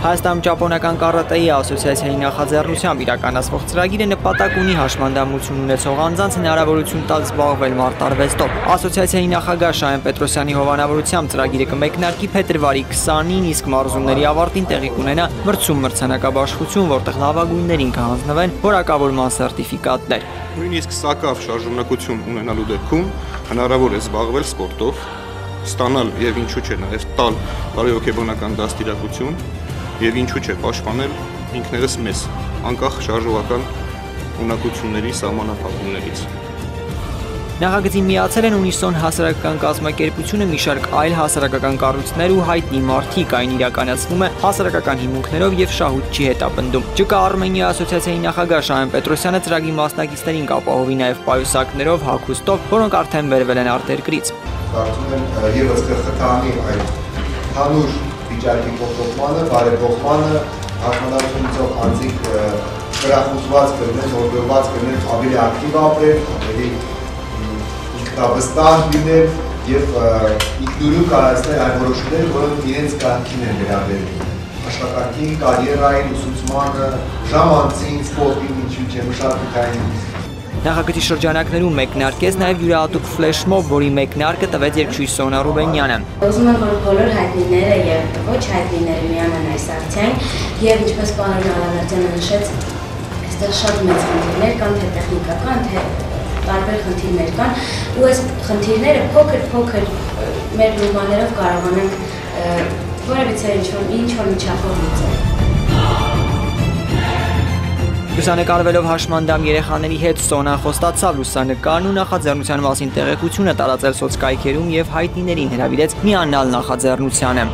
Հայաստանում ճապոնական կարատեի ասոցիացիայի նախաձեռնությամբ իրականացվող ծրագիրը նպատակ ունի հաշմանդամություն ունեցող անձանց հնարավորություն տալ զբաղվել մարտարվեստով։ Ասոցիացիայի նախագահ Շահեն Պետրոսյանի հովանավորությամբ ծրագիրը կմեկնարկի փետրվարի 20-ին, իսկ մարզումների ավարտին տեղի կունենա մրցում մրցանակաբաշխություն, որտեղ լավագույններին կհանձնվեն որակավորման սերտիֆիկատներ։ Նույնիսկ սակավ շարժունակություն ունենալու դեպքում հնարավոր է զբաղվել սպորտով, ստանալ եւ ինչու՞ չէ նաեւ տալ բարեհոգեբանական դաստիարակություն եւ ինչու՞ չէ պաշտպանել ինքներս մեզ անկախ շարժողական ունակությունների սահմանափակումներից։ Նախագծին միացել են Ունիսոն հասարակական կազմակերպությունը, մի շարք այլ հասարակական կառույցներ ու հայտնի մարդիկ, այն իրականացվում է հասարակական հիմունքներով եւ շահույթ չի հետապնդում։ ՃԿ Արմենիա ասոցիացիայի նախագահ Շահեն Պետրոսյանը ծրագրի մասնակիցներին կապահովի նաեւ պայուսակներով, հագուստով, որոնք արդեն բերվել են արտերկրից։ Կարծում եմ եւս կխթանի այդ հանուր վիճակի փոփոխմանը, բարեփոխմանը, հաշմանդամությունից անձիկ հրախուսված կլինեն, որդորված կլինեն ավելի ակտիվ ապրել, ավելի վստահ լինել եւ ինքնուրույն կայացնել այն որոշումները, որոնք իրենց կյանքին են վերաբերում։ Աշխատանքին, կարիերային, ուսուցմանը, ժամանցին, սպորտին, ինչու՞ չէ, մշակութային։ Նախագծի շրջանակներում մեկնարկեց նաև յուրահատուկ ֆլեշմոբ, որի մեկնարկը տվեց երգչուհի Սոնա Ռուբենյանը։ Ուզում եմ, որ բոլոր հայտնիները եւ ոչ հայտնիները միանան այս ակցիային եւ ինչպես պարոն Ալավերդյանը նշեց, այստեղ շատ մեծ խնդիրներ կան, թե տեխնիկական, թե տարբեր խնդիրներ կան, ու այս խնդիրները փոքր մեր լումաներով կարողանանք որևիցե ինչ-որ միջավայր լուծել։ Լուսանկարվելով հաշմանդամ երեխաների հետ Սոնան խոստացավ լուսանկարն ու նախաձեռնության մասին տեղեկությունը տարածել սոցկայքերում եւ հայտնիներին հրավիրեց միանալ նախաձեռնությանը։